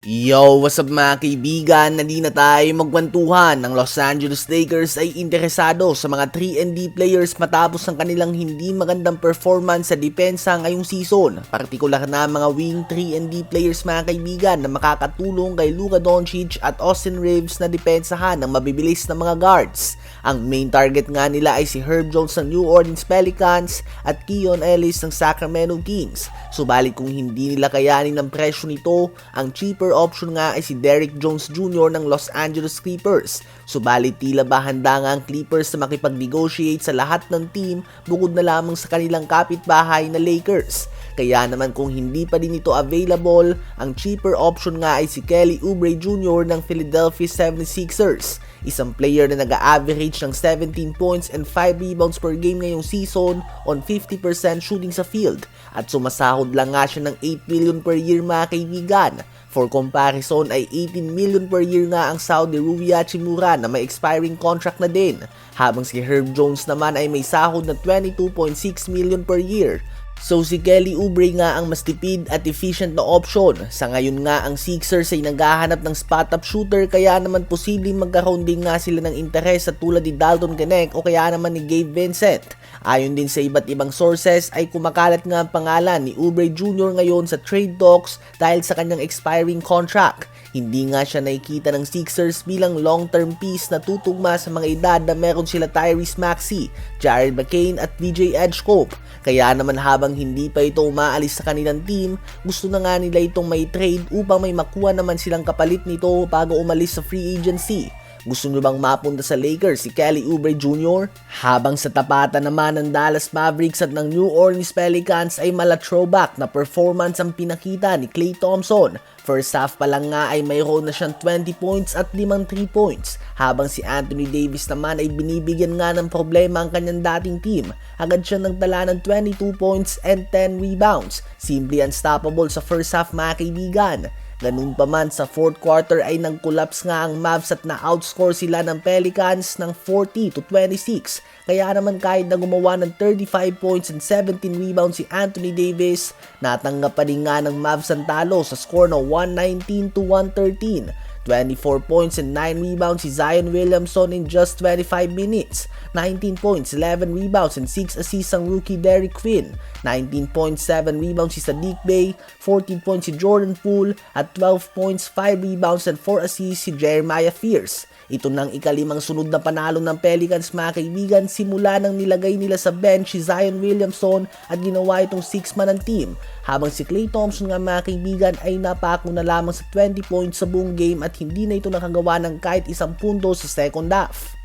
Yo, what's up mga kaibigan? Nandito na tayo magkwentuhan. Ang Los Angeles Lakers ay interesado sa mga 3&D players matapos ang kanilang hindi magandang performance sa depensa ngayong season. Partikular na mga wing 3&D players mga kaibigan na makakatulong kay Luka Doncic at Austin Reeves na depensahan ng mabibilis na mga guards. Ang main target nga nila ay si Herb Jones ng New Orleans Pelicans at Keon Ellis ng Sacramento Kings. Subalit kung hindi nila kayanin ng presyo nito, ang cheaper option nga ay si Derrick Jones Jr. ng Los Angeles Clippers. Subalit tila ba handa nga ang Clippers na makipag-negotiate sa lahat ng team bukod na lamang sa kanilang kapitbahay na Lakers. Kaya naman kung hindi pa din ito available, ang cheaper option nga ay si Kelly Oubre Jr. ng Philadelphia 76ers. Isang player na nag-a-average ng 17 points and 5 rebounds per game ngayong season on 50% shooting sa field at sumasahod lang nga siya ng 8 million per year mga kaibigan. For comparison ay 18 million per year nga ang Saudi Rui Hachimura na may expiring contract na din, habang si Herb Jones naman ay may sahod na 22.6 million per year. So si Kelly Oubre nga ang mas tipid at efficient na option. Sa ngayon nga ang Sixers ay naghahanap ng spot-up shooter, kaya naman posibleng magkaroon din nga sila ng interes sa tulad ni Dalton Knecht o kaya naman ni Gabe Vincent. Ayon din sa iba't ibang sources ay kumakalat nga ang pangalan ni Oubre Jr. ngayon sa trade talks dahil sa kanyang expiring contract. Hindi nga siya nakikita ng Sixers bilang long-term piece na tutugma sa mga edad na meron sila Tyrese Maxey, Jared McCain at VJ Edgecombe. Kaya naman habang hindi pa ito umaalis sa kanilang team, gusto na nga nila itong may trade upang may makuha naman silang kapalit nito bago umalis sa free agency. Gusto nyo bang mapunta sa Lakers si Kelly Oubre Jr.? Habang sa tapatan naman ng Dallas Mavericks at ng New Orleans Pelicans ay mala throwback na performance ang pinakita ni Klay Thompson. First half pa lang nga ay mayroon na siyang 20 points at 5 3 points, habang si Anthony Davis naman ay binibigyan nga ng problema ang kanyang dating team. Agad siya nagtala ng 22 points and 10 rebounds. Simply unstoppable sa first half mga kaibigan. Ganun pa man sa fourth quarter ay nag-collapse nga ang Mavs at na-outscore sila ng Pelicans ng 40-26. Kaya naman kahit na gumawa ng 35 points and 17 rebounds si Anthony Davis, natanggap pa din nga ng Mavs ang talo sa score na 119-113. 24 points and 9 rebounds si Zion Williamson in just 25 minutes. 19 points, 11 rebounds and 6 assists ang rookie Derrick Quinn. 19.7 rebounds si Saddiq Bey, 14 points si Jordan Poole at 12 points, 5 rebounds and 4 assists si Jeremiah Fears. Ito nang ikalimang sunod na panalo ng Pelicans mga kaibigan simula nang nilagay nila sa bench si Zion Williamson at ginawa itong 6-man ng team, habang si Klay Thompson nga mga kaibigan ay napako na lamang sa 20 points sa buong game at hindi na ito nakagawa ng kahit isang punto sa second half.